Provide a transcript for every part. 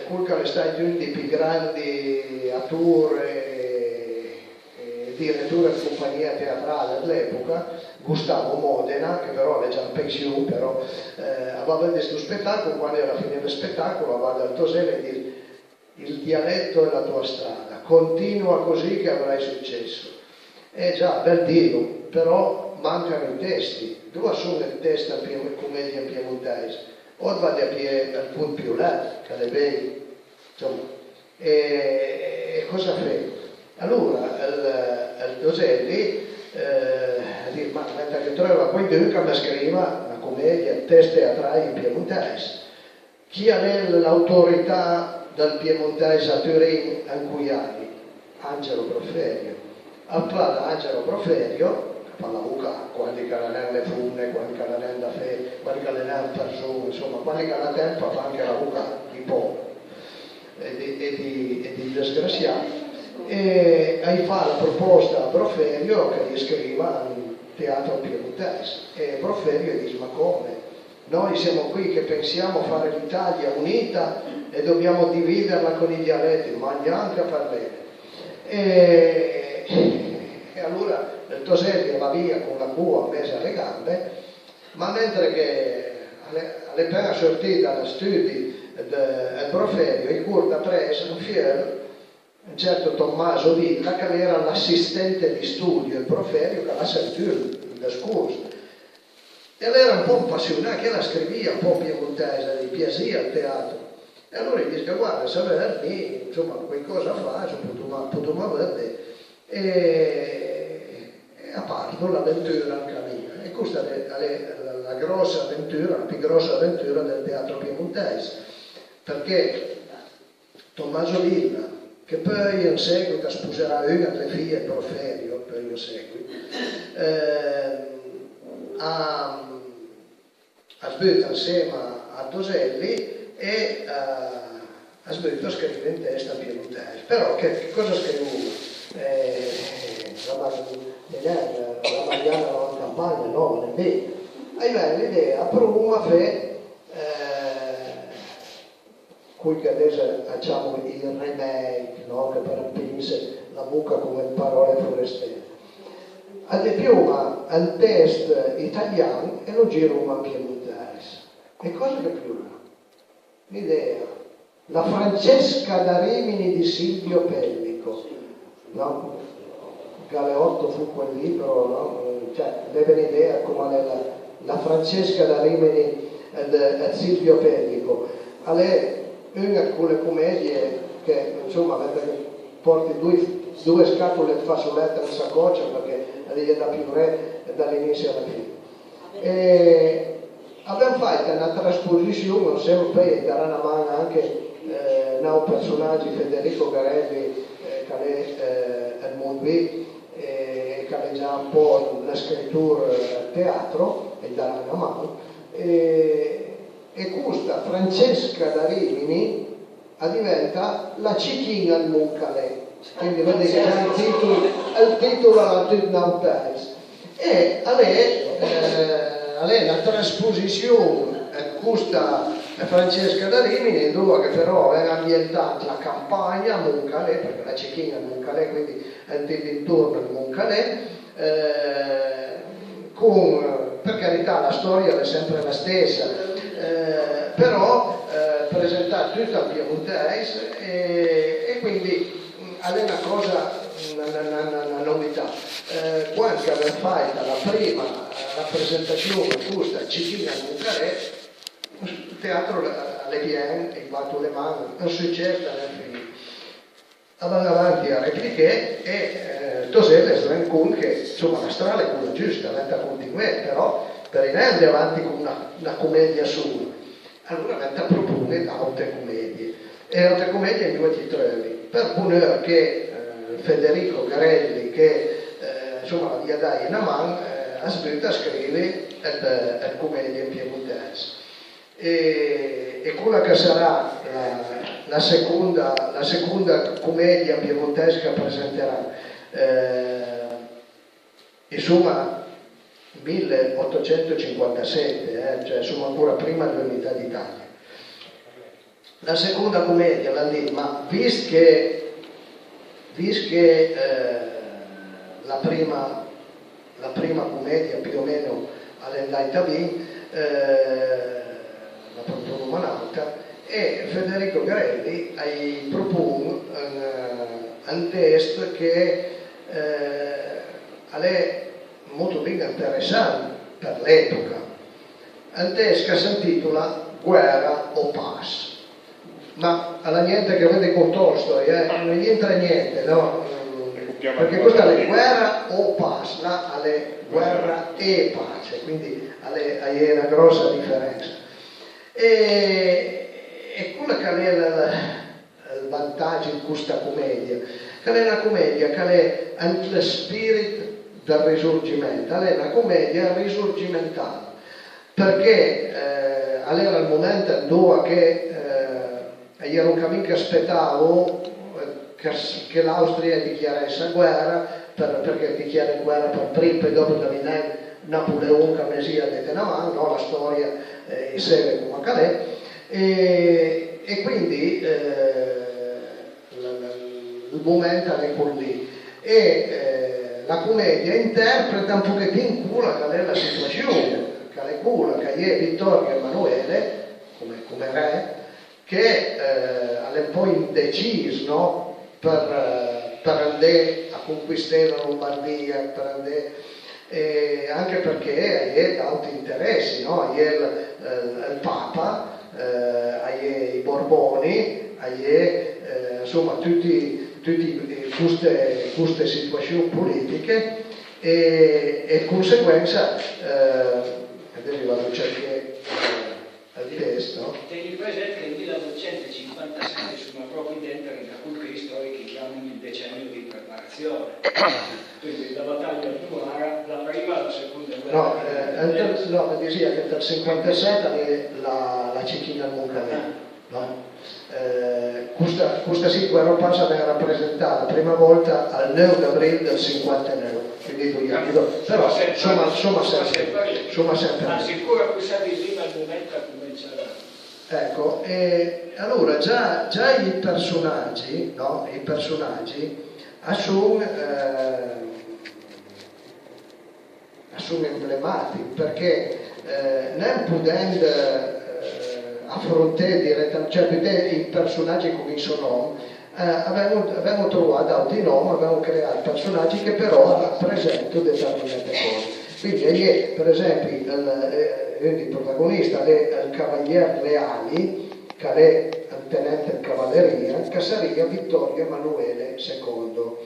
quello che è stato uno dei più grandi attori e direttori di compagnia teatrale dell'epoca, Gustavo Modena, che però è già in pensione, però aveva questo spettacolo, quando era finito il spettacolo, aveva al Tosele e dire: il dialetto è la tua strada, continua così che avrai successo. Già, bel Dio, però mancano i testi. Dove sono i testi di commedia piemontese? O vado a piedi al punto più là, che le vedi, insomma, e cosa fai? Allora, il Toselli dice: ma mentre che trova poi che mi scriva una commedia, testi teatrali in piemontese. Chi è l'autorità del piemontese a Turin in cui anni? Angelo Proferio. Appare Angelo Proferio, parla Luca, quando che non è le funne, quando che non è da fe, quando che non è persone, insomma, quando che non è tempo fa anche la Luca di povero e di disgraziato. E fa la proposta a Proferio che gli scriva in teatro piemontese. E Proferio dice: ma come? Noi siamo qui che pensiamo fare l'Italia unita e dobbiamo dividerla con i dialetti, ma neanche a parlare. E allora il Toselli va via con la bua messa alle gambe, ma mentre che alle appena sortita dagli studi del Proferio, il curta preso un fiero un certo Tommaso Villa, che era l'assistente di studio del Proferio, che l'ha sentito il discorso. E lei era un po' appassionata, che la scrivia un po' piemontese, gli piaceva il teatro. E allora gli dice: guarda, sapermi, insomma, qualcosa fa, potremmo vedere. E a parte l'avventura anche mia. E questa è la grossa avventura, la più grossa avventura del teatro piemontese. Perché Tommaso Villa, che poi in seguito sposerà una delle figlie del Proferio, poi in seguito, ha svolto insieme a Toselli e ha svolto a scrivere in testa a piemontese. Però che cosa scrivo? La Mariana non in campagna, no, non è vero. Hai l'idea, prima fe qui che adesso facciamo il remake, no? Che per pinse la buca come parole forestiere. Ad più ma il test italiano e lo giro un piemontese. E cosa che più là? L'idea, la Francesca da Rimini di Silvio Pellico, no? Galeotto fu quel libro, no? Cioè, aveva un'idea come la Francesca da Rimini di Silvio Pellico. È una di quelle commedie che, insomma, porti due scatole di fazzoletto in saccoccia perché gli dà più re dall'inizio alla fine. E abbiamo fatto una trasposizione, non sempre poi darà una mano anche un personaggio, Federico Garelli, che è il Mondui, che ha già un po' la scrittura teatro, e darà una mano. E questa Francesca da Rimini diventa la cicchina al Moncalè. Quindi vedete che il titolo ha tutto un paese. E è una trasposizione questa Francesca da Rimini, dove che però è ambientata la campagna a Moncalè, perché la cecchina è Moncalè, quindi è intorno al Moncalè, per carità la storia è sempre la stessa, però presentata tutta a piemontese e quindi è una cosa, una novità. Quando abbiamo fatto la prima rappresentazione questa cecchina a Moncalè, il teatro alle piene e fatto le mani, non successo nel finito. Andando avanti a repliche e Toselli si rende conto che insomma la strada è quella giusta, diventa continuare, però per andare avanti con una commedia sola. Allora diventa propone altre commedie. E altre commedie in due titoli. Per punire che Federico Garelli, che insomma gli dai una mano, ha smesso a scrivere le commedie in piemontese. E quella che sarà la seconda commedia piemontese che presenterà, insomma 1857, cioè insomma ancora prima dell'unità d'Italia. la seconda commedia, la lì, ma visto che la prima commedia più o meno all'andata lì, la propone un'altra, e Federico Grelli ha propone un testo che è molto ben interessante per l'epoca. Un testo che si intitola Guerra o Paz. Ma alla niente che vede con Tolstoi, non gli entra niente, no? Perché questa è guerra o pace, là è guerra e pace, quindi è una grossa differenza. E quello che è il vantaggio di questa commedia, che è una commedia che è lo spirito del risorgimento, è una commedia risorgimentale, perché era il momento dove era un cammino che aspettavo che l'Austria dichiarasse guerra, perché dichiara guerra per prima e dopo da Napoleone che Mesia dette una mano, no? La storia segue come calè, e quindi il momento è quello lì. La commedia interpreta un pochettino quella che è la situazione, che è quella che è Vittorio Emanuele, come re, che è un po' indeciso, no? Per andare a conquistare la Lombardia, anche perché ha tanti interessi, no? Il Papa, i Borboni, insomma tutte queste situazioni politiche e di conseguenza adesso vado a cercare il testo. Tieni presente che nel 1957 sono proprio dentro in alcuni storici che chiamano il decennio di preparazione. Quindi la battaglia di Novara, la prima e la seconda guerra. No, diceva che nel 57 la cecchina al Moncalè, no? Questa sì, guerra passa viene rappresentata la prima volta al 9 aprile del 59, quindi 2 anni dopo, però insomma sempre. Ma sicuro che sia visiva al momento a cominciare. Ecco, allora già i personaggi, no? I personaggi sono emblematici, perché non potendo affrontare direttamente, cioè i personaggi come sono, abbiamo trovato altri nomi, abbiamo creato personaggi che però rappresentano determinate cose. Quindi per esempio il protagonista è il Cavaliere Leali, che è il tenente di cavalleria, che sarebbe Vittorio Emanuele II.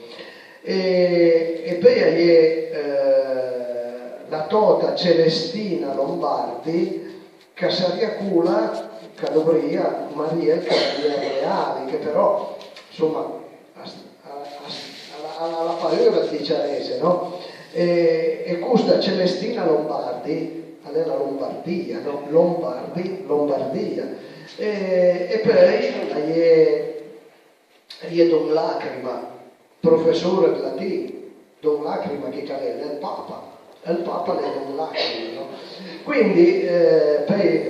E poi la tota Celestina Lombardi, che sarebbe quella che dovrebbe Maria il Cavaliere Leali, che però insomma alla paura di Ciarese, no? E questa Celestina Lombardi è la Lombardia, no? Lombardia. E poi è Don Lacrima, professore di latino, Don Lacrima che è il Papa è Don Lacrima, no? Quindi poi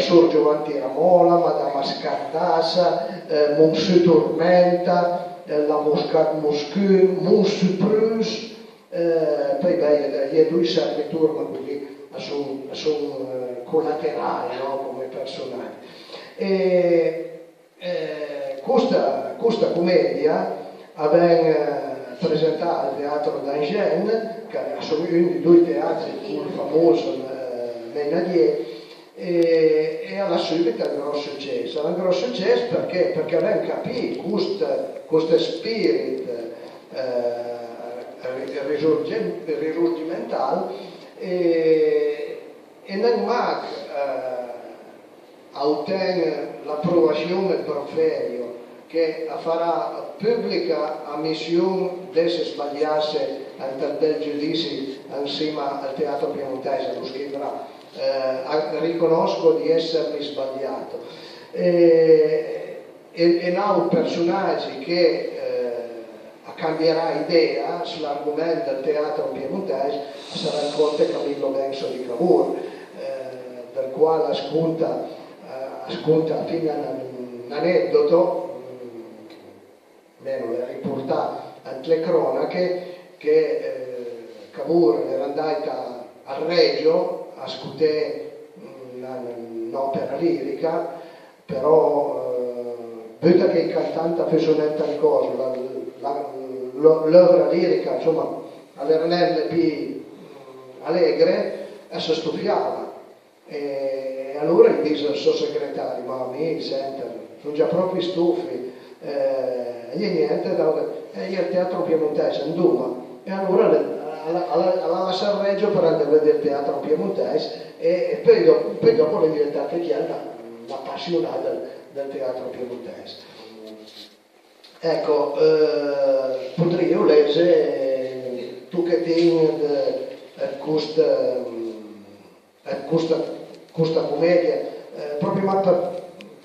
Sor Giovanni Ramola, Madama Scardassa, Monsieur Tormenta, la Moscou, Monsieur Prus, poi gli è due servitori, ma quelli sono collaterali, no? Come personaggi. Questa commedia aveva presentata al Teatro d'Angers, che sono uno dei due teatri più famosi Menadier, e alla subito il grosso successo. Il grosso successo perché abbiamo capito questo spirito risorgimentale e non manca a ottenere l'approvazione del Proferio, che farà pubblica ammissione di se sbagliasse del giudizio insieme al Teatro Piemontese, lo scriverà, riconosco di essermi sbagliato. E no, personaggi che cambierà idea sull'argomento del Teatro Piemontese sarà il conte Camillo Benso di Cavour, del quale ascolta ascolta fino a un aneddoto, meno le riportate le cronache, che Cavour era andata al Regio a scudere un'opera lirica, però vedo che il cantante ha preso un'altra cosa, l'opera lirica, insomma, alle renelle più allegre, e si stufiava. E allora gli disse al suo segretario: ma mi senta, sono già proprio stufi, e niente, io al teatro piemontese anduva, e allora alla lasciato Reggio per andare a vedere il teatro piemontese, e poi dopo è diventata una appassionata del teatro piemontese. Ecco, potrei leggere tu che tieni questa commedia, proprio ma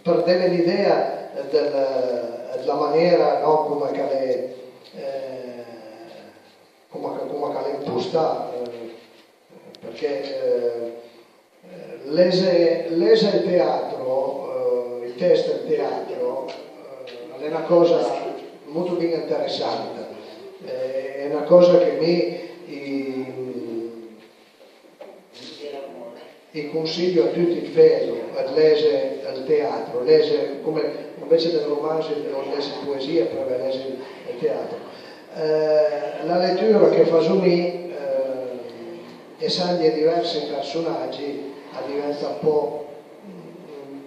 per dare l'idea della maniera, no, come che l'è impostata, perché lese il teatro, il testo del teatro, è una cosa molto ben interessante, è una cosa che mi consiglio a tutti il fedo, a leggere il teatro, leggere come invece del romanzo o leggere poesia, per leggere il teatro. La lettura che fa su me, essendo diversi personaggi, diventa un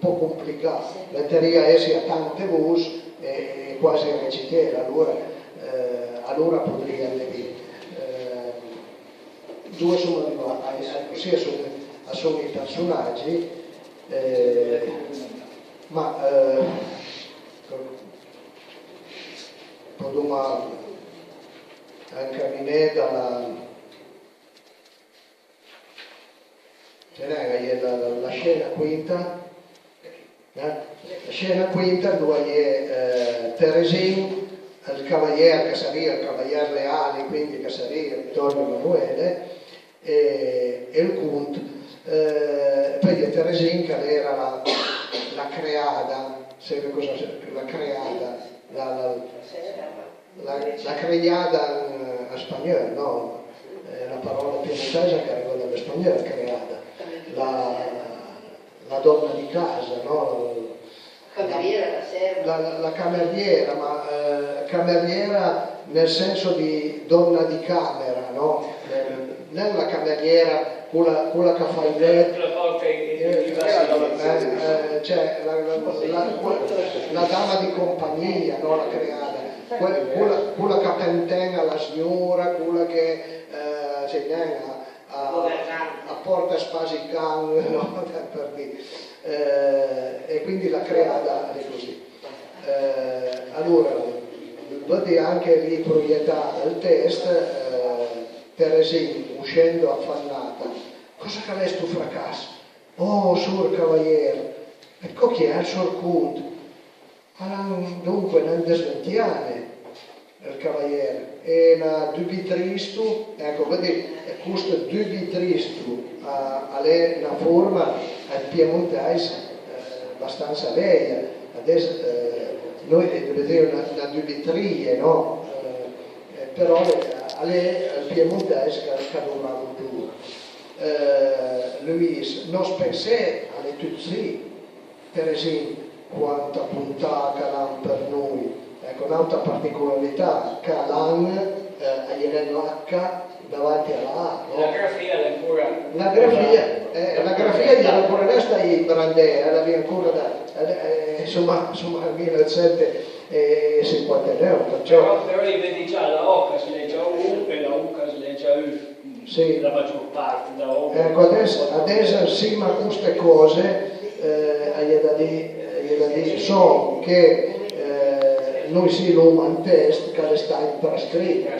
po' complicato. La teoria è tante voci e quasi recitare, allora potrei dire. Due sono sia sono i personaggi, ma poduma anche la scena quinta, la scena quinta dove è Teresin, il cavaliere che sarebbe il cavaliere leale, quindi che sarebbe Vittorio Emanuele, e il Conte. Poi è Teresin che era la creada, sai cosa la creada, la creada in spagnolo, no? La parola piemontese che arriva dallo spagnolo, creada, la donna di casa, no? La cameriera, ma cameriera nel senso di donna di camera, no? Non la cameriera quella che fa il letto, cioè la dama di compagnia, no? La creata, quella che pentenga la signora, quella che a porta spasicando, no? Per dire. E quindi la creata è così. Allora, vedi anche lì proiettata il test, Teresin uscendo affannata: cosa che lei sto fracasso? Oh, sur cavaliere, ecco chi è il sur Conte? Dunque non desventiane il cavaliere, e la dubitristu, ecco, vedi, questo dubitristu ha una forma piemontese abbastanza bella. Adesso noi vedremo una dubitrie, no? Però al piemontese che adoravo più. Luis, non pensare alle tutsi, per esempio, quanta puntata che l'hanno per noi. Ecco, un'altra particolarità, che l'hanno l'H davanti alla A. No? La grafia è ancora... La grafia di ancora resta in Brandea, la via ancora insomma 1959, perciò... Però vedi già la O che si legge U e la U che si legge U, sì. La maggior parte da O. Ecco, adesso insieme a queste cose gli da dire so che noi si l'human test che sta prescritto,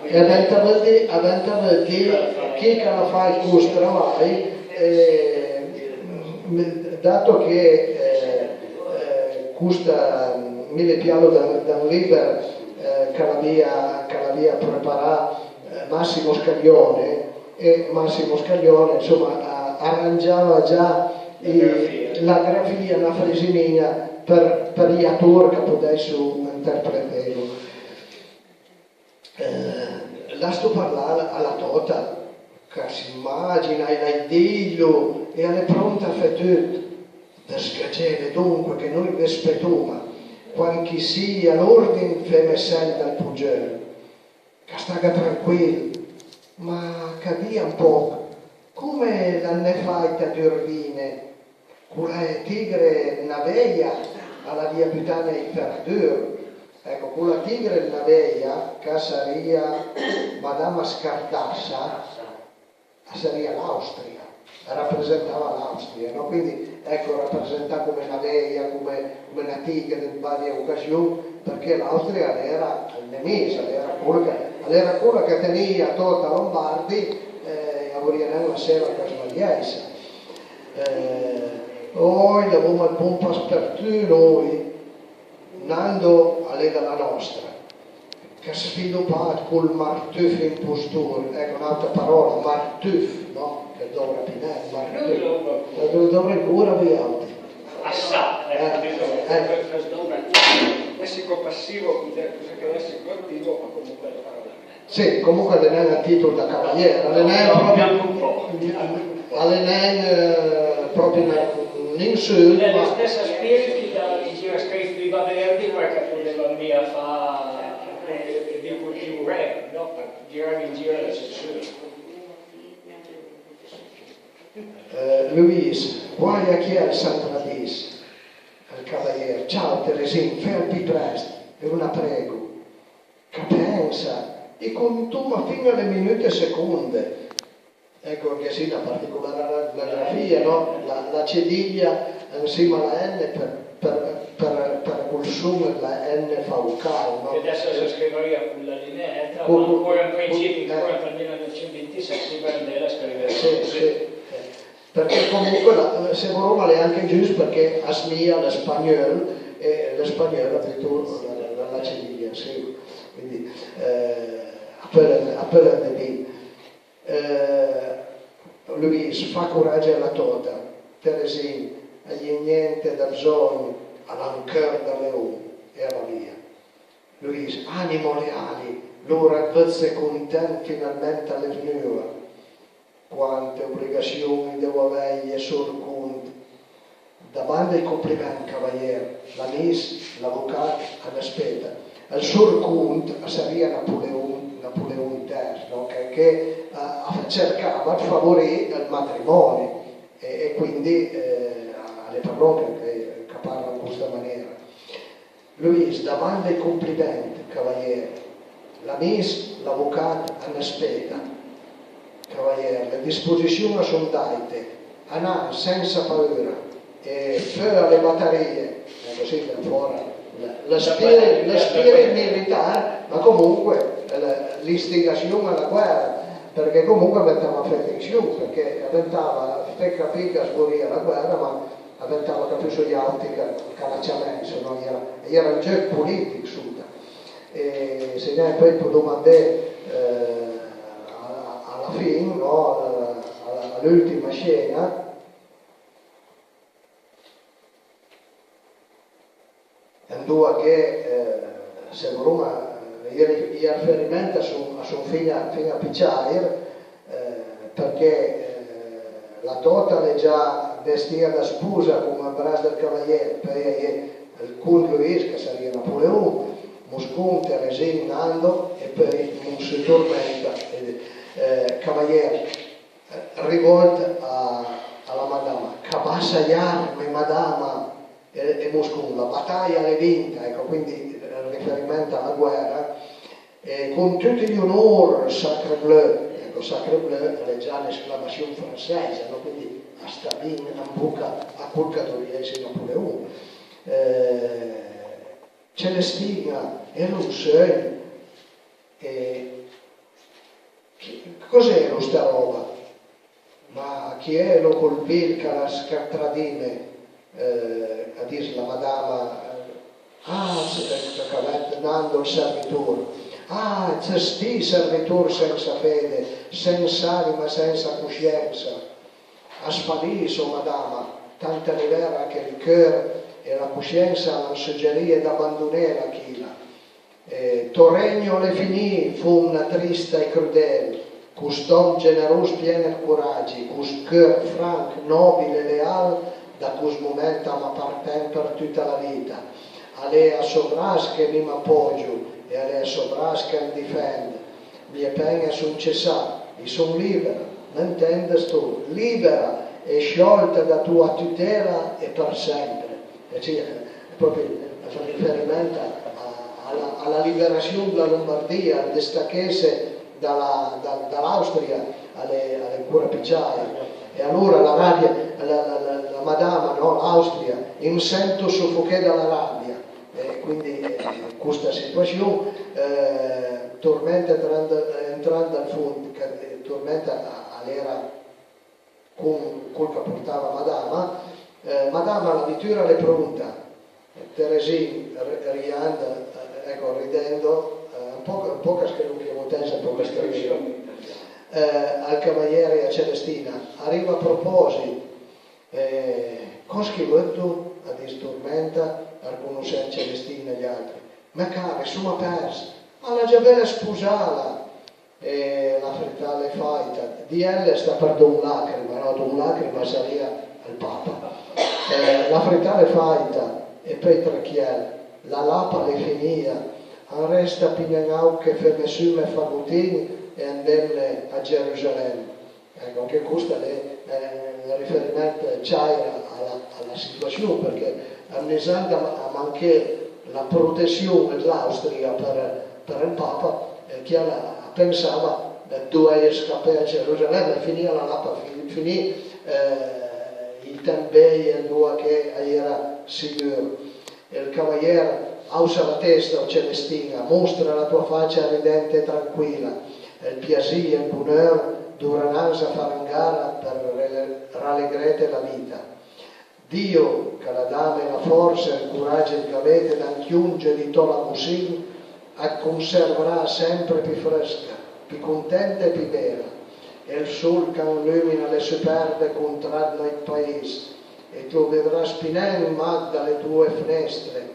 e avete chi che la fa il questo lavoro, dato che questa mi piano da un libro che l'aveva preparato Massimo Scaglione, e Massimo Scaglione insomma arrangiava già le la grafia, una fresimina per gli attori che potessero interpretare. La sto parlando alla tota, che si immagina, e Dio e alle pronte a fare tutto. Da scacere dunque che noi rispettiamo, quando chi sia l'ordine femesel dal pugere, che staga tranquillo, ma cadia un po', come l'hanno fatta di Urbine, quella tigre naveia alla via Putana Imperadur, ecco, quella tigre naveia, che sarebbe Madama Scardassa, sarebbe l'Austria, rappresentava l'Austria, no? Quindi ecco, rappresenta come una veia, come una tigre in varie occasioni, perché l'Austria era il nemico, era quella che tenia tutta Lombardi e aveva una sera che sbagliasse. Poi abbiamo il buon passepartout noi, andando a lega la nostra, che ha sviluppato col martuf in postura, ecco un'altra parola, martuf, no? Che dovrà pinare, martuf, dovrà pure via altri. Assà, lessico passivo, cosa che lessico attivo, ma comunque la parola. Sì, comunque non è un titolo da cavaliere, non è proprio un insulto. È la stessa spiriti da gira scritto di Verdi, perché poteva mia fare di cultivo re, no? Per girare in giro la censura. Luis, guarda chi è il Santradis, il cavaliere. Ciao Teresina, fai più presto, è una prego. Che pensa, e continua fino alle minute e seconde. Ecco che sì, la particolare la grafia, no? La cediglia insieme alla N per consumere la N fa vocale, no? Che adesso si scriveria con la lineetta, ma ancora in principio, ancora nel 1927 si prende la scrivere. Sì. Perché comunque se Roma è anche giusto perché asmia l'espagnolo e l'espagnolo addirittura la cediglia, sì. Quindi appena di Luis fa coraggio alla tota, Teresina, agli niente da bisogno, all'anchor da leone e alla via. Luis, animo leali, l'ora vezze content finalmente alle venure. Quante obbligazioni devo avere sul conto. Davanti ai complimenti, cavaliere, la miss, l'avvocato, all'aspetta. Al suo conto sarebbe Napoleone III, no? che cercava di favorire il matrimonio e quindi alle parole che parlano in questa maniera. Luis, davanti ai complimenti, cavaliere, la miss, l'avvocato, all'aspetta. Cavaliere, le disposizioni sono date, andare senza paura e per le batterie, così per fuori, la spirito militare, ma comunque l'istigazione alla guerra, perché comunque avevamo affezione, perché avevamo picca sborire la guerra, ma avevamo capito gli altri che la ciamenza, no? Era un gioco politico, e se ne poi può domandare alla fine, no, all'ultima scena, dove che se Roma il riferimento a suo figlio a Picciair, perché la tota è già vestita da sposa come il braccio del cavaliere, poi il conte Luis che sarebbe Napoleone, Moscon, Teresina, Nando e poi non si tormenta. Cavaliere rivolta alla Madama, Cabassa gli armi, Madama e Moscon, la battaglia l'è vinta, ecco, quindi riferimento alla guerra, con tutti gli onori, Sacre Bleu, ecco, Sacre Bleu è già l'esclamazione francese, no? Quindi a Stalin, a Buca, a Curcatoriese Napoleone, Celestina e Rousseau. Cos'era sta roba? Ma chi è lo colpì che la scatradine a dire la Madama dando il servitore c'è sti servitore senza fede, senza anima, senza coscienza, a spadiso Madama tanta rivera che il cuore e la coscienza hanno suggerito di abbandonare la chila. Torregno le finì, fu una trista e crudele, custom generoso pieno di coraggio, cus cœur franco, nobile e leale, da cus momento m'appartient per tutta la vita. Alle a sovras che mi appoggio e alle a sovras che mi difendo. Mie pene sono cessate, e sono libera, non intendi tu, libera e sciolta da tua tutela e per sempre. E cioè, proprio fa riferimento alla liberazione della Lombardia, al distaccarsi dall'Austria alle cure picciaie. E allora la madama, no, l'Austria, in sento soffocare dalla rabbia. Quindi questa situazione tormenta entrando al fondo, tormenta all'era con che portava madama. Madama la vittura le pronta, Teresina ridendo, un po' che non piemontese, un po' che al cavaliere a Celestina, arriva a proposito, coschi vetto a distormenta a conoscere Celestina e gli altri, ma cari, sono persa, ma la già bella sposala, la fritale faita, di elle sta per un lacrima, no, un lacrima sarebbe al Papa, la fritale faita e Petra Chiel, la lapa le finia, resta Pignanau che fece sume fagotini e andenne a Gerusalemme. Ecco, anche questo è riferimento c'era alla situazione, perché amnesando anche la protezione dell'Austria per il Papa, che pensava doveva scappare a Gerusalemme, finì la lapa, finì i tambei e due che era sicuro. E il cavaliere alza la testa, Celestina, mostra la tua faccia ridente e tranquilla. Il piacere e il bonheur dureranno a fare in gara per rallegrare la vita. Dio, che la dà la forza e il coraggio che avete da chiungere di tola così, conserverà sempre più fresca, più contenta e più bella. E il sole che illumina le superbe contraddono il paese, e tu vedrai spinare in mag dalle tue finestre,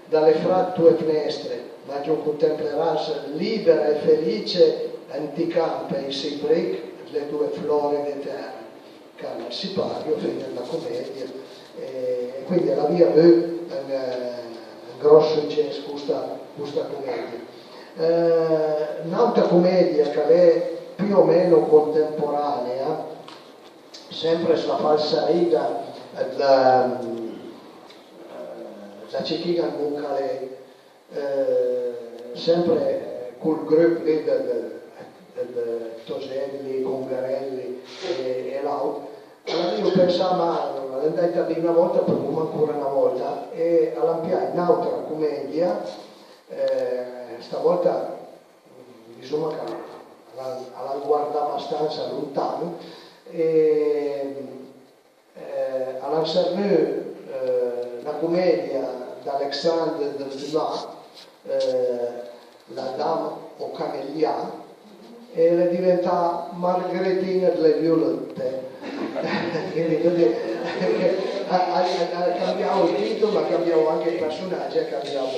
dalle fra tue finestre, ma tu contemplerai libera e felice anticampe e si bric le tue floride terre. Carlo Sipario, fine della commedia, e quindi la via un grosso successo questa commedia. Un'altra commedia che è più o meno contemporanea, sempre sulla falsa riga da Cecchiga Bucale, sempre col gruppo del Toselli, Congarelli e l'altro. Allora io pensavo, ma l'andata di una volta, per come ancora una volta, e all'ampiare un'altra commedia, stavolta insomma che alla guarda abbastanza lontano, e alla serve una commedia d'Alexandre Dumas, La Dame au Camélia, e le diventa Margheretina delle Violette. Quindi cambiamo il titolo, ma cambiamo anche i personaggi, cambiamo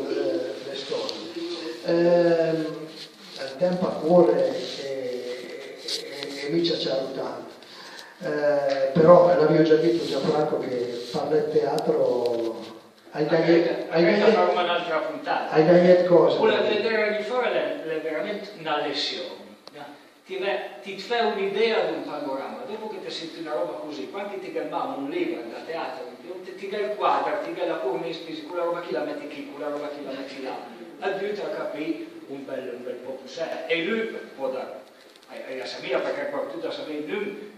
le storie. Il tempo a cuore e mi ci tanto. Però l'avevo già detto Gianfranco che parla di teatro. Hai fare un'altra puntata. Hai detto cosa? Quella vedere di fare è veramente una lezione. Ti fa un'idea di un panorama. Dopo che ti senti una roba così, quando ti chiamiamo un libro da teatro, ti dà il quadro, ti dà la cornice, quella roba chi la metti qui, quella roba chi la metti là, aiuta a capire un bel po' più serio. E lui può dare. La Samira, perché tu sapere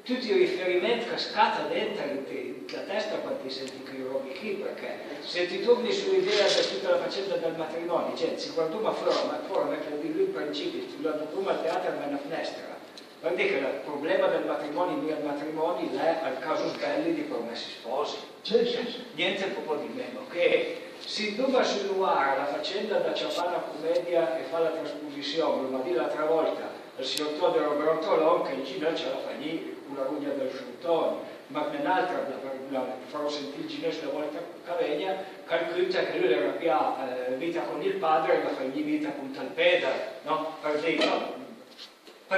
tutti i riferimenti che scatta dentro la testa quando ti senti quei robi qui, perché se ti torni sull'idea di tutta la faccenda del matrimonio, cioè quando ma fuori che di lui in principio studiando prima al teatro ma una finestra, vuol dire che il problema del matrimonio mio matrimoni è al caso belli di promessi sposi, niente proprio di meno, che si doveva situare la faccenda da Ciapana Commedia e fa la trasposizione, ma di l'altra volta il signor Todero Brontolon che in Cina ce la fa lì una rugna del Sciuntoni, ma un'altra, la farò sentire il cinese una volta che vegna, calcola che lui era più vita con il padre, la famiglia vita con tal pedra, no? Per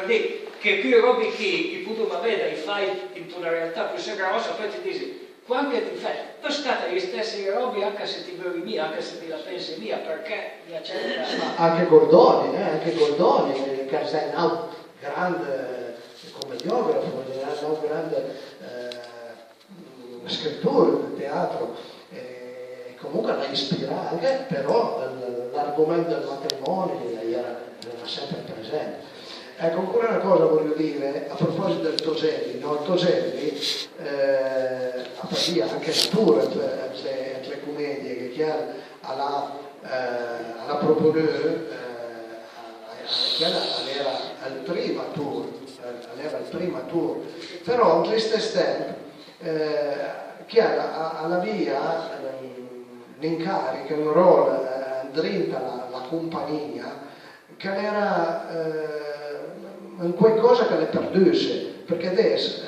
dire che più robe che potevano vedere fai in una realtà più grossa, poi ti dici, quando ti fai, poi state le stesse robe anche se ti bevi mia, anche se ti la pensi mia, perché mi accetta. Anche Goldoni, che è un grande commediografo, un grande scrittore del teatro, comunque l'ha ispirato, però l'argomento del matrimonio era sempre presente. Ecco, ancora una cosa voglio dire, a proposito del Toselli, no? Il Toselli, a partire anche pure le commedie che chiaro alla proponere, era il primo tour, però in stesso tempo, chiaro, alla via l'incarico, un ruolo dentro la compagnia, che era in qualcosa che le perdesse, perché adesso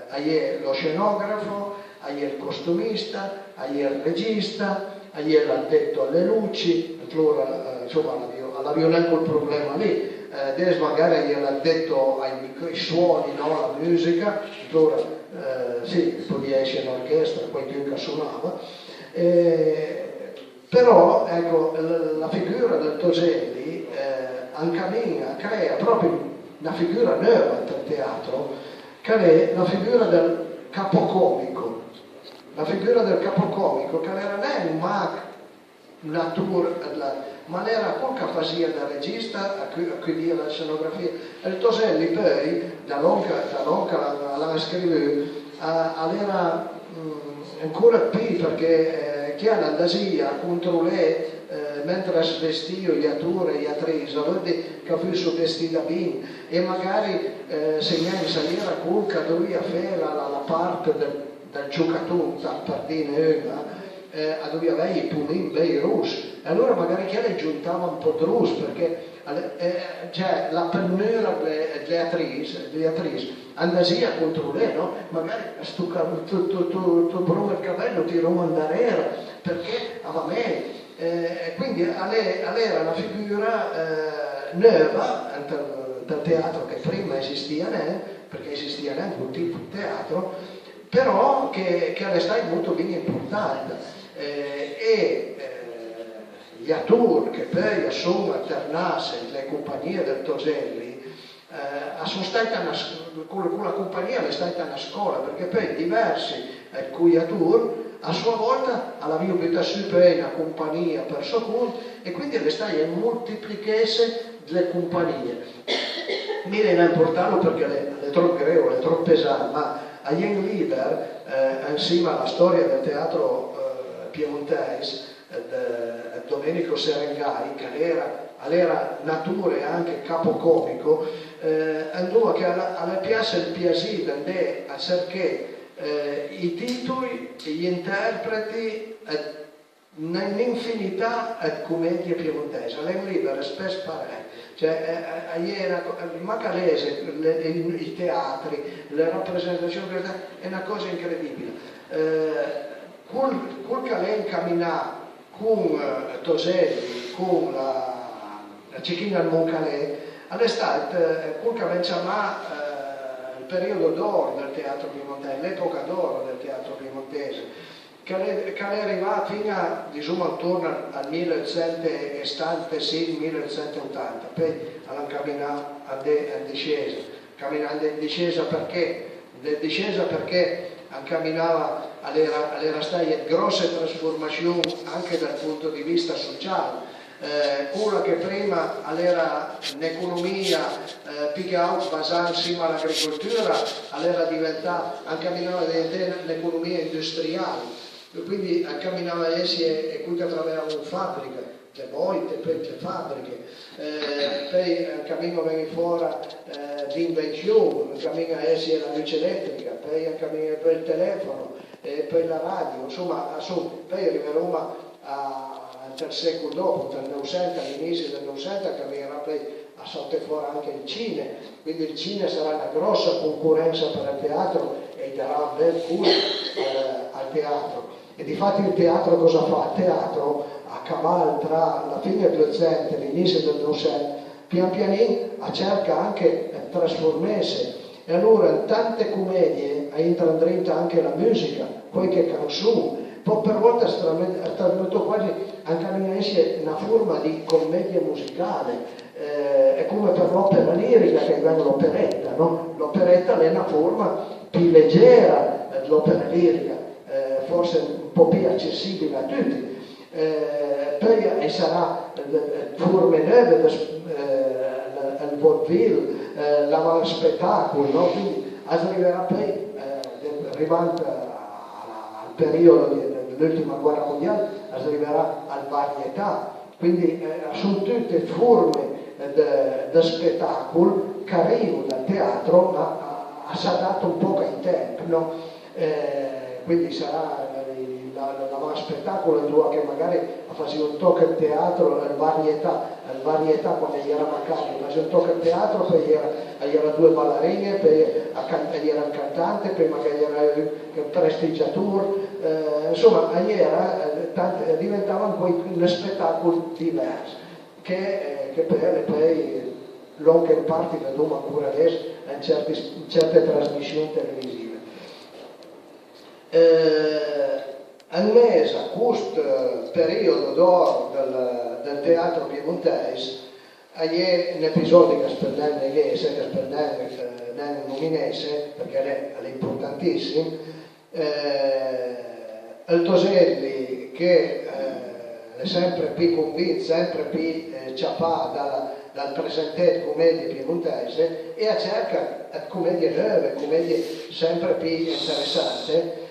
hai lo scenografo, hai il costumista, hai il regista, hai l'addetto alle luci, allora insomma non è quel problema lì, adesso magari hai l'addetto ai suoni, no? La musica, allora sì, poi esce l'orchestra, qualcuno che suonava, però ecco, la figura del Toselli crea proprio una figura nuova del teatro, che è la figura del capocomico. La figura del capocomico, che non è un mag ma era con capacità da regista a cui dire la scenografia. E il Toselli poi, da longa l'ha scritto, era ancora più perché chi ha l'andasia contro lei mentre svestiva gli attori e gli attrici, avete capito vestita bene e magari se ne saliera culca doveva fare la parte del giocatore per dire doveva avere i pulini bei russi e allora magari che le giuntava un po' di russo perché cioè, la pennera delle attrici andasia contro lei, no? Magari tu bravo il cabello ti romandare perché aveva meglio. Quindi era una figura nuova del teatro che prima esisteva, perché esisteva anche un tipo di teatro, però che è stato molto ben importante. Gli attori che poi sono alternati le compagnie del Toselli, sono stati con la compagnia è stata una scuola, perché poi diversi alcuni attori a sua volta avevano buttato su per una compagnia per secondo e quindi le stai moltiplichesse le compagnie. Mi è importante perché è troppo greve, è troppo pesante, ma a Young Leader, insieme alla storia del teatro piemontese, Domenico Serengai, che era natura e anche capocomico, andò che alla piazza il piacere andò a cercare i titoli, gli interpreti, un'infinità di commedie piemontesi. L'En Libera spesso parla, cioè Macalese, i teatri, le rappresentazioni, è una cosa incredibile. Quel che lei camminava con Toselli, con la Cecchina al Moncalè, all'estate, quel che chiamava il periodo d'oro del teatro piemontese, l'epoca d'oro del teatro piemontese, che è arrivata fino a, diciamo, attorno al 1976-1980, poi hanno camminato in discesa. Camminando in discesa perché? In discesa perché camminava all'era state grosse trasformazioni anche dal punto di vista sociale. Quella che prima era un'economia più che altro basata insieme all'agricoltura, era diventata, camminava l'economia industriale, quindi camminava essi e qui che attraversavano fabbriche, le boite, poi le fabbriche, poi cammino venne fuori di invenzione, cammina essi la luce elettrica, poi cammina il telefono, poi la radio, insomma, poi arriveremo al secolo dopo, dal Novecento, all'inizio del Novecento, camminerà poi a saltare fuori anche il cinema, quindi il cinema sarà una grossa concorrenza per il teatro e e darà un bel culo al teatro. E difatti il teatro cosa fa? Il teatro a cavallo tra la fine del Ottocento e l'inizio del Novecento pian pianino cerca anche di trasformarsi. E allora in tante commedie entra dentro anche la musica, qualche canzone. Poi per volta è venuto quasi anche a una forma di commedia musicale. È come per l'opera lirica che viene l'operetta, no? L'operetta è una forma più leggera dell'opera lirica, forse un po' più accessibile a tutti. Poi sarà forme nuove, il vaudeville, l'avanspettacolo, no? Quindi arriverà poi, arrivando al periodo dell'ultima guerra mondiale, arriverà alla varietà. Quindi sono tutte forme di spettacolo che arrivano dal teatro, ma si adatta un po' ai tempi, no? Quindi sarà spettacolo che magari faceva un tocco al teatro, la varietà quando gli era macabro, faceva un tocco al teatro, poi era due ballerine, poi era un cantante, poi magari era un prestigiatore, insomma diventavano poi uno spettacolo diverso che poi l'onche in parte da doma ancora adesso in certe trasmissioni televisive. In mezzo a questo periodo d'oro del teatro piemontese, c'è un episodio che spendendo inglese, che spendendo nominese, perché è importantissimo, il Toselli che è sempre più convinto, sempre più ciapà dal presente commedia piemontese e cerca commedie nuove, commedie sempre più interessanti.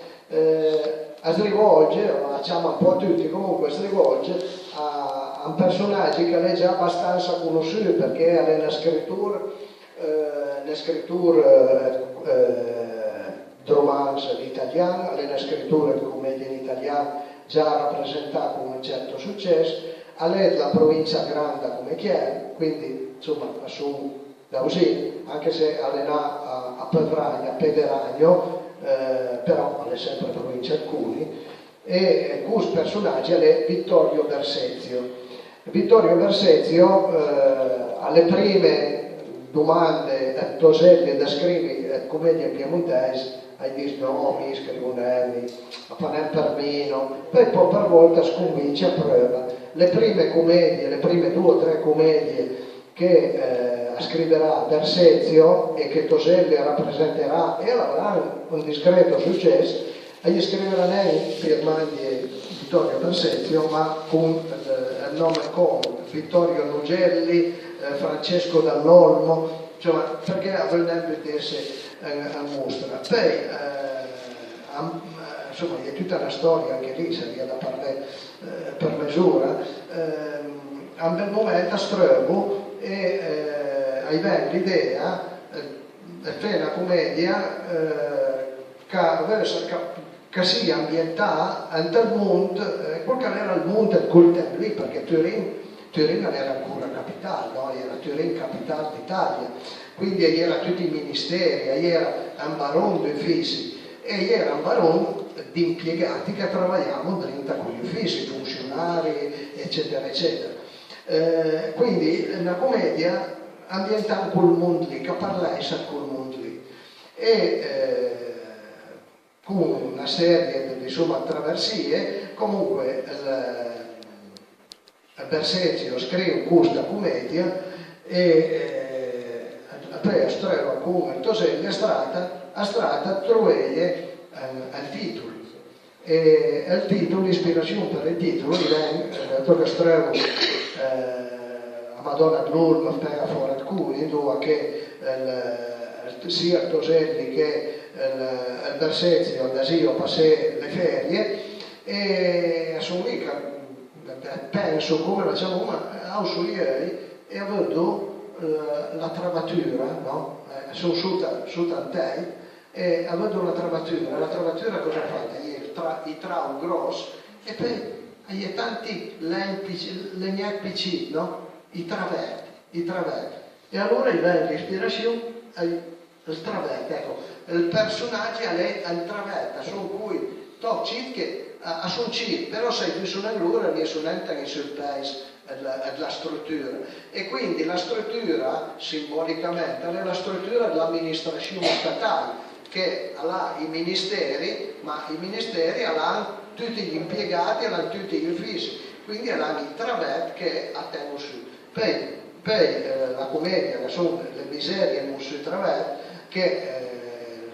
Si rivolge, lo facciamo un po' tutti, comunque si rivolge a un personaggio che è già abbastanza conosciuto perché è una scrittura di romanzo in italiano, è una scrittura di commedia in italiano già rappresentata con un certo successo, è della provincia grande come Chieri, quindi insomma sono da così, anche se è a Pedragno, a Pederagno, però è sempre provincia di Cuni, e questo personaggio è Vittorio Bersezio. Vittorio Bersezio alle prime domande a Toselli da scrivere commedia piemontese hai detto no, mi scrivo a fare un permino, poi per volta sconvince a prova. Le prime commedie, le prime 2 o 3 commedie che scriverà Bersezio e che Toselli rappresenterà e avrà un discreto successo, e gli scriverà lei firmando Vittorio Bersezio, ma con il nome comune, Vittorio Nugelli, Francesco Dall'Olmo, insomma, perché avrebbe essere a mostra. Poi, insomma, è tutta una storia anche lì, sarebbe da parlare per misura. A un bel momento a Ströbo e hai l'idea di fare una commedia che sia ambientata nel mondo, quel che era il mondo di quel tempo lì, perché Turin non era ancora capitale, no? Era Turin capitale d'Italia, quindi era tutti i ministeri, era un baron di uffici e era un baron di impiegati che lavoravano dentro con gli uffici, funzionari, eccetera, eccetera. Quindi una commedia ambientata col mondo lì, che parlasse col mondo lì. E con una serie di traversie, comunque il Bersezio scrive questa commedia e poi a Ströbo con il Toselli a strada trovare il titolo. E il titolo, l'ispirazione per il titolo viene da Ströbo a Madonna d'Urma per fuori al Cuni, dove che sia il Toselli che il Bersezio andasio a passare le ferie e sono lì che penso come facciamo ma su ieri e ho avuto la travatura, no? Sono su tant'è e ho avuto la travatura cosa ha fatto? I trau grossi e poi hai tanti legnati piccini, no? I traverti e allora gli viene l'ispirazione il travet, ecco, il personaggio è il travet, su cui tocci che sono ci, però sei più su nell'ora e su n'entri sul paese la struttura. E quindi la struttura, simbolicamente, è la struttura dell'amministrazione statale, che ha i ministeri, ma i ministeri hanno tutti gli impiegati, hanno tutti gli uffici, quindi hanno il travet che attengono su. Poi la commedia, che sono le miserie non sui travet, che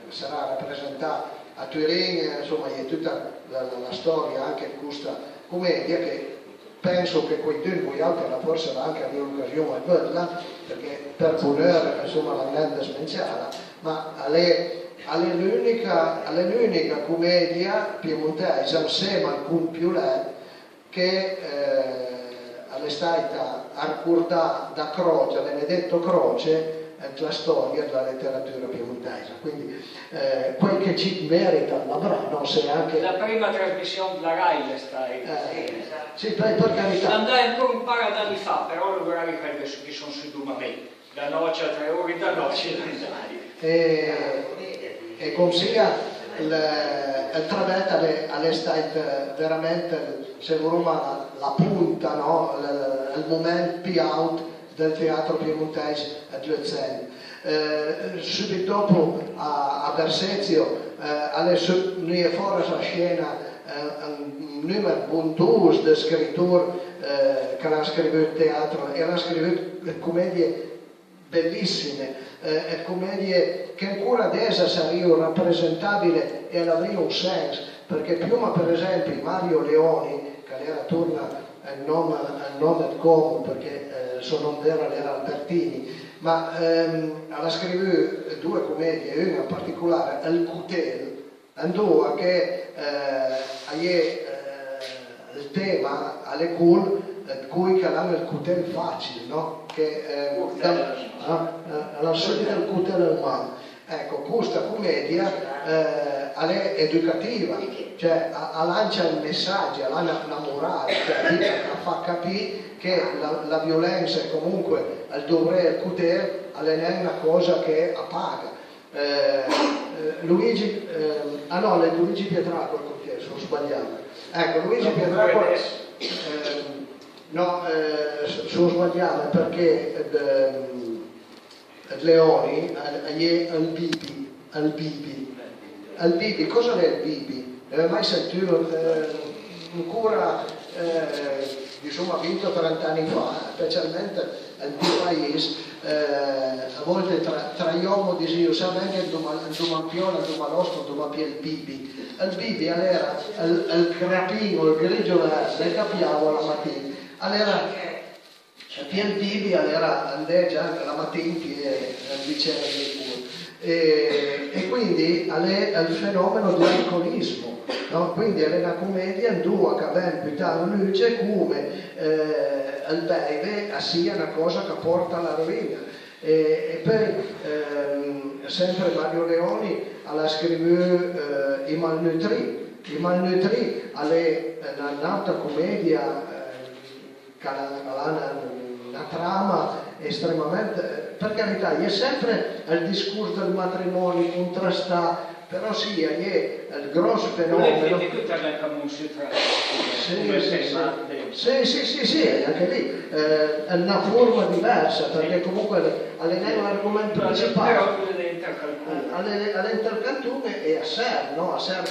sarà rappresentata a Turin, insomma, è tutta la storia anche di questa commedia, che penso che quei due voi altri forse anche avere l'occasione di vederla, perché per bonheur, insomma, la grande speciale, ma è l'unica commedia piemontese, insieme al Cumpiulet, che è stata accordata da Croce, Benedetto Croce, la storia della letteratura piemontese. Quindi quel che ci merita l'avrà, non se anche... La prima trasmissione della Rai è stata. Sì, per carità. Andai ancora un paio d'anni fa, però lo vorrei credo che sono su Dumame, da noce a 3 ore, da noce a e consiglia il travetto è stato veramente, se vorremmo, la punta, no? Il momento più alto del teatro piemontese a Giuzzeni. Subito dopo a Versezio è fuori la scena un numero bontuoso di scrittori che hanno scritto teatro e hanno scritto commedie bellissime, commedie che ancora adesso sarebbero rappresentabili e avrebbero un senso, perché prima per esempio Mario Leoni, che era torna il nome come, perché il suo nome era Albertini, ma ha scritto due commedie, una in particolare Il Cutel, dove che il tema alle cui hanno il cutel facile, no? Che la solita il cutel al mano. Ecco, questa commedia è educativa, cioè lancia il messaggio, la morale, cioè fa capire che la violenza è comunque il dovere il cutel, è una cosa che appaga. Luigi Pietracqua, sono sbagliato. Ecco, Luigi Pietracqua, sono sbagliato perché Leoni è al Bibi. Cosa è il Bibi? Non avevo mai sentito, ancora insomma, vinto 30 anni fa, specialmente nel mio paese, a volte tra gli uomini dicevo, sa bene che il Dumampiola, il Dumalostro, il Dumampia il Bibi. Il Bibi era il crapino, il grigio verde, che capiamo la mattina. Allora, il Bibi era già la mattina che diceva del cuore. E quindi è il fenomeno dell'alcolismo, no? Quindi è una commedia in due che ben piuttosto luce come il beve sia una cosa che porta alla rovina. E poi sempre Mario Leoni ha scritto I Malnutri. I Malnutri è un'altra commedia che ha una trama estremamente, per carità, è sempre il discorso del matrimonio contrastato, però sì, è il grosso fenomeno. Sì, anche lì è una forma diversa, perché comunque l'argomento principale all'intercantone e a Ser, no? A Ser,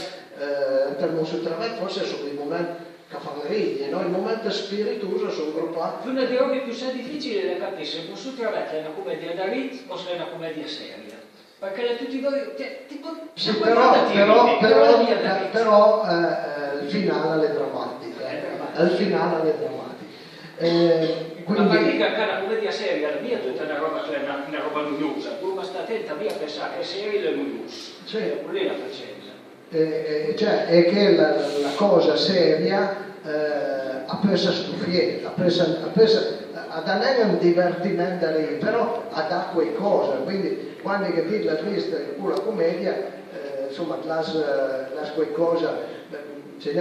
intermonsutravet forse sono i momenti che fanno ridere, no? Il momento spiritoso sono gruppati. Una delle robe più difficili da capire se Monsutravet è una commedia da rit o se è una commedia seria. Perché tutti voi, sì, però il finale è drammatico. Il finale è drammatico. Ma perché che la commedia seria, la mia è tutta una roba noiosa, tu ma sta attenta a pensare che è seria e noiosa. Cioè, qual è la faccenda? Cioè, è che la cosa seria ha preso stufietta, ha dato un divertimento lì, però ha dato qualcosa, quindi quando che ti la triste la commedia, insomma, las qualcosa, per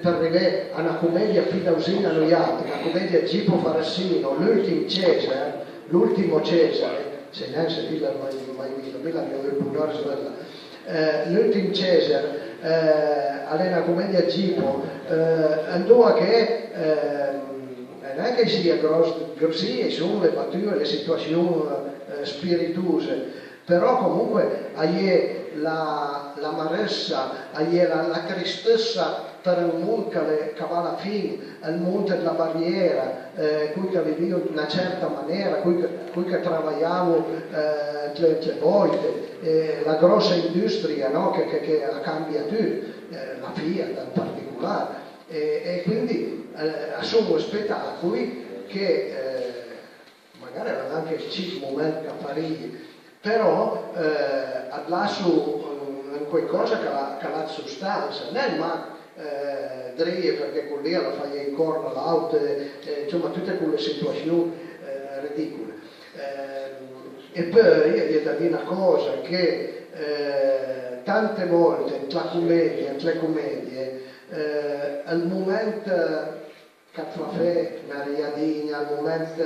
arrivare a una commedia più dausina noi altri, una commedia Gipo Farassino, l'ultimo Cesare, se non si vede mai visto, mi l'abbiamo buonore l'ultimo Cesare, è una commedia Gipo, andò che non è che sia grossi sono le battute, le situazioni spiritose, però comunque hai l'amarezza, hai la tristezza per un mondo che va alla fine, il mondo della barriera, cui che viviamo in una certa maniera, cui che lavoriamo le volte, la grossa industria, no? che cambia tutto, la Fiat in particolare, e quindi sono spettacoli che magari erano anche il momento che farì, però lascio qualcosa che ha sostanza, non ma drie perché con lì alla fai in corno l'auto, insomma tutte quelle situazioni ridicole. E poi è da dire una cosa che tante volte tra le commedie al momento che fa una riadina, al momento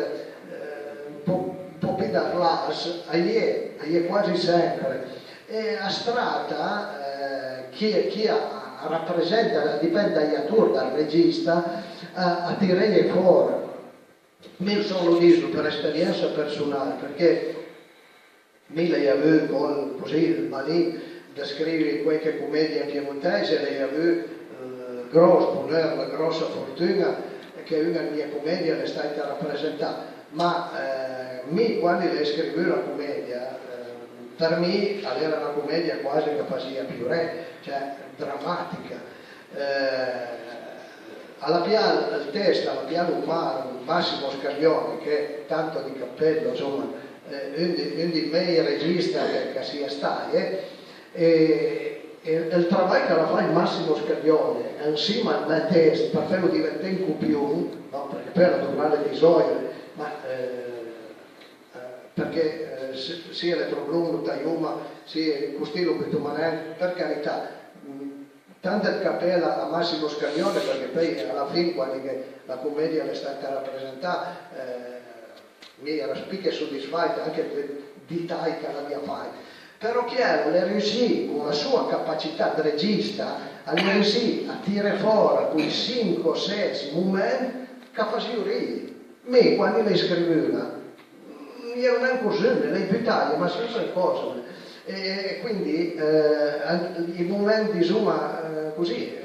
un po' più da classe, è quasi sempre. E a strada chi rappresenta, dipende dagli attori, dal regista, a tirare fuori. Io sono dico per esperienza personale, perché mi avevo così il malin da scrivere qualche commedia in piemontese, lei aveva la grossa fortuna che una mia commedia è stata rappresentata, ma quando le scrivevo la commedia, per me era una commedia quasi che faceva più cioè drammatica. Alla piano, il testo, alla piano umano, Massimo Scaglione, che tanto di cappello, insomma, un dei miei registi che sia stato, e il lavoro che la fa il Massimo Scaglione, insieme al testo, per farlo diventare un copione, no? Perché per la tornare di Zoia, ma perché sia le problemi da Iuma, sia il costello Betumanen, per carità, tanta cappella a Massimo Scaglione, perché poi alla fine, quando la commedia è stata rappresentata, mi era spicca soddisfatta anche di tai che la mia fai. Però chiaro, le riuscì con la sua capacità di regista, le riuscì a tirare fuori quei 5-6 momenti che facevano ridere. Me, quando le scriveva, io non ero così, le buttavo, ma sempre cose. E quindi i momenti, insomma, così,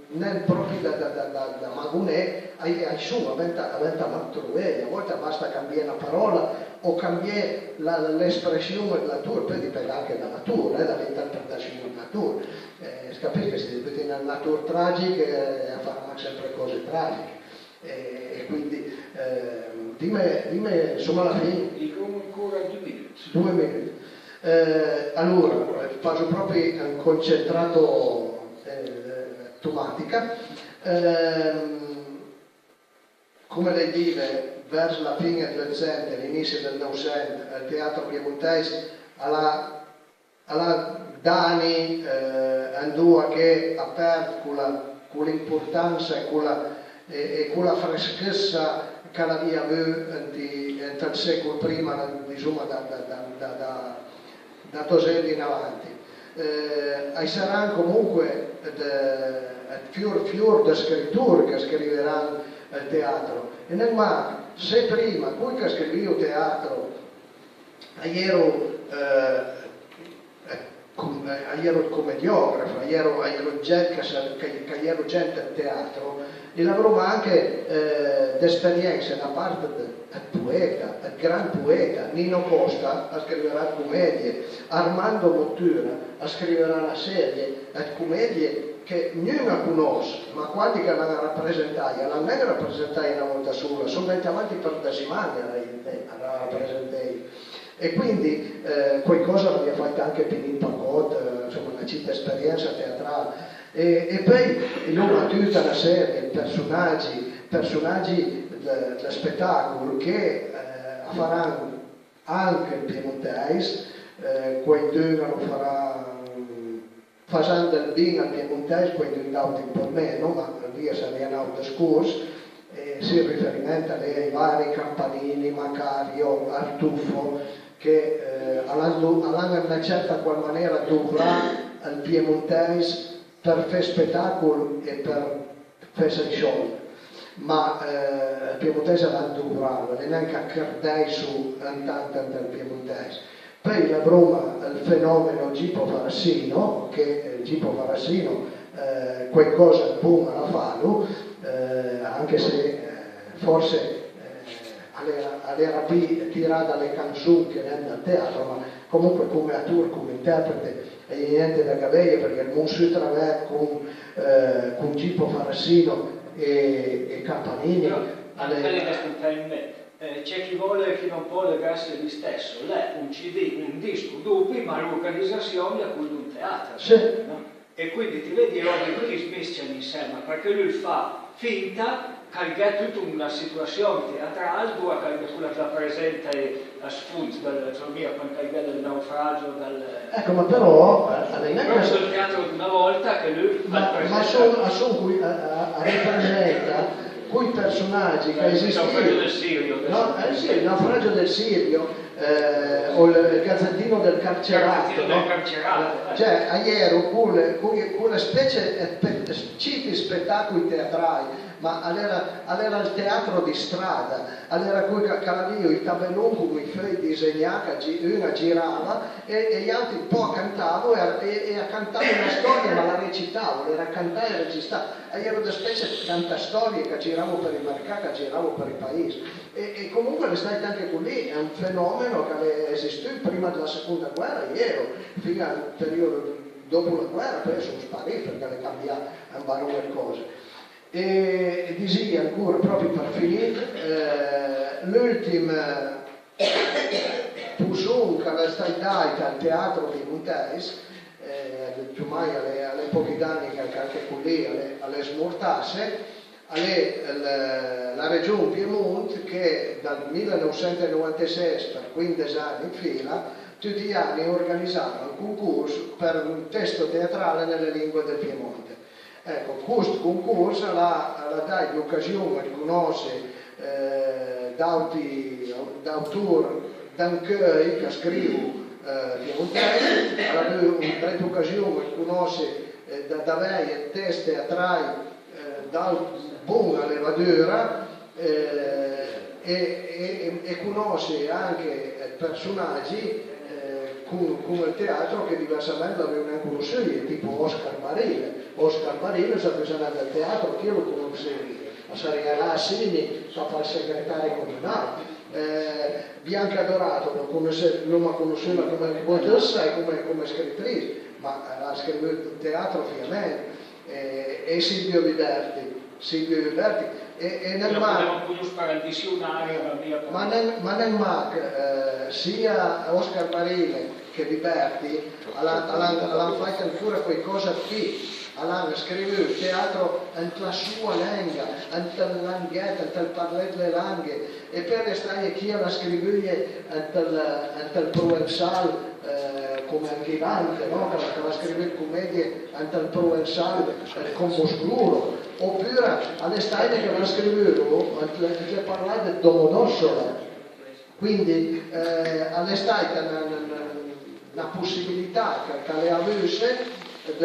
non proprio da magonè, insomma, diventa trovare. A volte basta cambiare una parola o cambiare l'espressione della natura, poi dipende anche dalla natura, dall'interpretazione della natura. Capisci che si deve in una natura tragica e fanno sempre cose tragiche. E quindi, dimmi, insomma, alla fine. Dico ancora 2 minuti. 2 minuti. Allora, faccio proprio un concentrato tematica. Come lei dice, verso la fine del Novecento, all'inizio del Novecento, il teatro piemontese alla Dani andò che ha aperto con l'importanza e con la freschezza che aveva avuto nel secolo prima, insomma, da 2 anni in avanti. E saranno comunque fior di scritture che scriveranno il teatro. E non ma se prima, poi che scrivevo teatro, ero commediografo, ero gente che ero gente al teatro, e lavoro anche d'esperienza da parte del poeta, del gran poeta Nino Costa a scriverà commedie, Armando Mottura a scriverà una serie di commedie che nessuno conosce, ma quelli che l'hanno rappresentata, non è rappresentata una volta sola, sono venuti avanti per decimali a rappresentare. E quindi qualcosa l'abbiamo fatto anche Pinin Pacot, insomma una città esperienza teatrale. E poi abbiamo tutta una serie di personaggi del spettacolo che faranno anche il piemontese, quando farà facendo il bene al piemontese, quando è andato un po' meno, ma via se ne è andato scorso, e si riferimenta ai vari Campanini, Macario, Artufo, che hanno una certa qual maniera dovrà al piemontese per fare spettacolo e per fare show, ma il piemontese l'hanno dovrà, non è che accardai su tanto del piemontese. Poi la broma, il fenomeno Gipo Farassino, che Gipo Farassino qualcosa boom la fanno, anche se forse all'era tirata le canzoni che vengono dal teatro, ma comunque come attore, come interprete e niente da caviglia, perché il Monsieur Travè con Gipo Farassino e Campanini. C'è chi vuole e chi non può legarsi agli stesso, lei un CD, un disco, dubbi, ma l'organizzazione a cui un teatro. Sì. No? E quindi ti vedi oggi qui smisciano insieme, perché lui fa finta che è tutta una situazione teatrale, dove quella che presenta a spunto dell'economia, quando è del naufragio, ecco, ma però proprio il teatro di una volta che lui ma sono qui a rappresenta quei personaggi che esistono. Il naufragio del Sirio. No, sì, il naufragio del Sirio, o il gazzettino del carcerato. Cioè, ieri, quella specie di spettacoli teatrali, ma all'era il teatro di strada, all'era cui calavio i tabelloni con i fei disegnati, una girava e gli altri un po' cantavano e a cantare una storia, ma la recitavo, era cantare e recitare. E ero una specie di cantastorie che giravano per i mercati, che giravano per i paesi. E comunque è stato anche lì, è un fenomeno che è esistito prima della seconda guerra, ieri, fino al periodo dopo la guerra, poi sono spariti perché le cambiate un varie cose. E dici ancora, proprio per finire, l'ultimo pusone che è stato dato al teatro di Montese, più mai alle pochi anni che anche qui alle smortasse, la regione Piemonte che dal 1996 per 15 anni in fila tutti gli anni organizzava un concorso per un testo teatrale nelle lingue del Piemonte. Ecco, questo concorso la dà l'occasione di conoscere d'autori d'anche che scrivono piemontese, la dà l'occasione di conoscere da avere testi teatrali dal buona levadura e conosce anche personaggi come il teatro che diversamente avevano conosciuto, tipo Oscar Barile. Oscar Barile sapeva del teatro, che io lo conoscevo, a Sariana Assini, fa il segretario comunale. Bianca Dorato non mi conosceva come poetessa e come scrittrice, ma ha scritto il teatro ovviamente. E Silvio Viverti e nel ma nel MAC sia Oscar Barile che Viverti hanno fatto ancora qualcosa qui, hanno scritto il teatro nella sua lingua, nella langhetta, nel parlare le lingue, e per restare chi la scrivere nel provenzale come anche Dante, no? Che la scrive commedie nel provenzale con Moscluro, oppure all'estate che la scrivevo che parlava di Domodossola, quindi all'estate la possibilità che le avesse di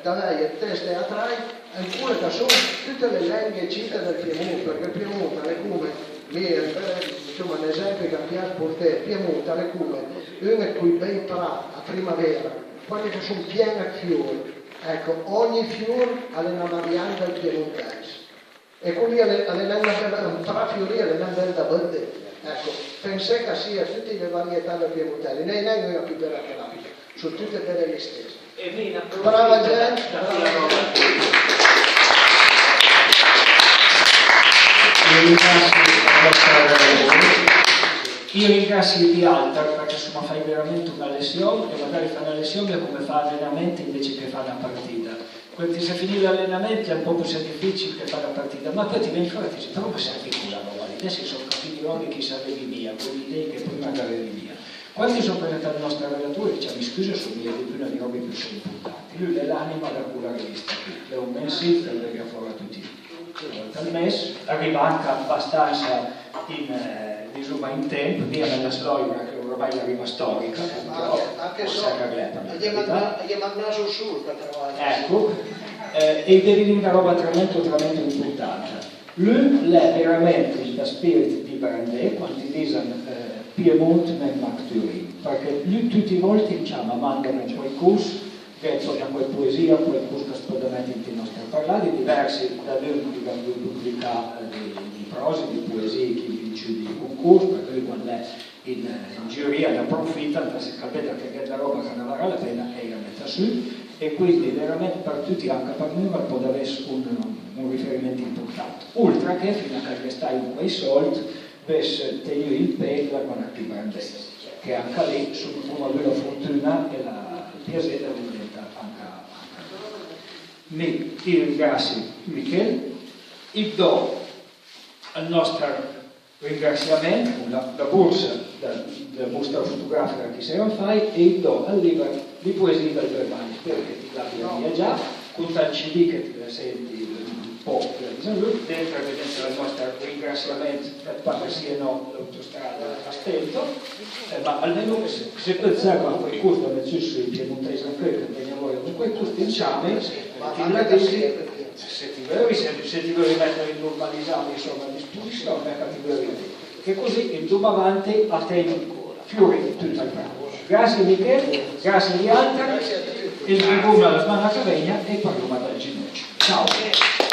avere testi teatrali ancora che sono tutte le lingue città del Piemonte, perché il Piemonte è come insomma un esempio che mi piace per te, Piemonte è come uno è qui ben a primavera, quelli che sono pieni a fiori. Ecco, ogni fiore ha una variante del piemontese e quindi tra fiori è una bella bande. Ecco, pensate che sia tutte le varietà del piemontese, non è una più bella che l'altra, sono tutte belle le stesse. Brava gente, Io ringrazio di Altar perché insomma fai veramente una lezione e magari fa una lezione come fa allenamento invece che fa una partita. Quando si finì l'allenamento è un po' più difficile che fare la partita, ma poi ti vieni fuori e ti dici però si articolano, adesso sono capiti oggi chi sapevi mia, con l'idea che prima che avevi mia. Quando sono presentato il nostro relatore diciamo mi scuso sono mia di più di robe più importanti. Lui è l'anima da cura che sta qui, è un mensile che lega fuori a tutti. al mese, arriva anche abbastanza in tempo, via nella storia che ormai è arriva storica, anche so, gli mandato sul per trovare. Ecco, e devi una roba tremendo importante. Lui è veramente il spirito di Brandet quando dicono Piemonte nel Turin, perché lui tutti i volti mandano quei corsi, che sono quelle poesie, quei corsi che spodamente in nostri parlati, diversi da lui di pubblicare di prosi, di poesie, che vince di concorso, perché lui quando è in giuria ne approfitta, perché capite che la roba che non vale la pena è la metta su, e quindi veramente per tutti, anche per noi, può avere un riferimento importante. Oltre che fino a che stai in quei soldi, per tenere il peso con anche Brandet, che anche lì sono una bella fortuna e il piacere diventa anche mi ringrazio Michele, e do il nostro ringraziamento, la borsa della mostra fotografica che si era fatta, e do al libro di poesia del Verbale, spero che ti l'abbia già, con tal CD che ti la senti un po', dentro vedete il nostro ringraziamento per quanto siano l'autostrada a Stento, ma almeno se pensate a quel corso dove c'è sui piemontesi anche che veniamo con quel corso diciamo se ti vuoi mettere in normalizzare insomma a disposizione perché ti vuoi che così in dopo avanti a te fiori tutto il campo. Grazie Michele, grazie agli altri, il buon alla settimana che viene e parliamo dal ginocchio. Ciao!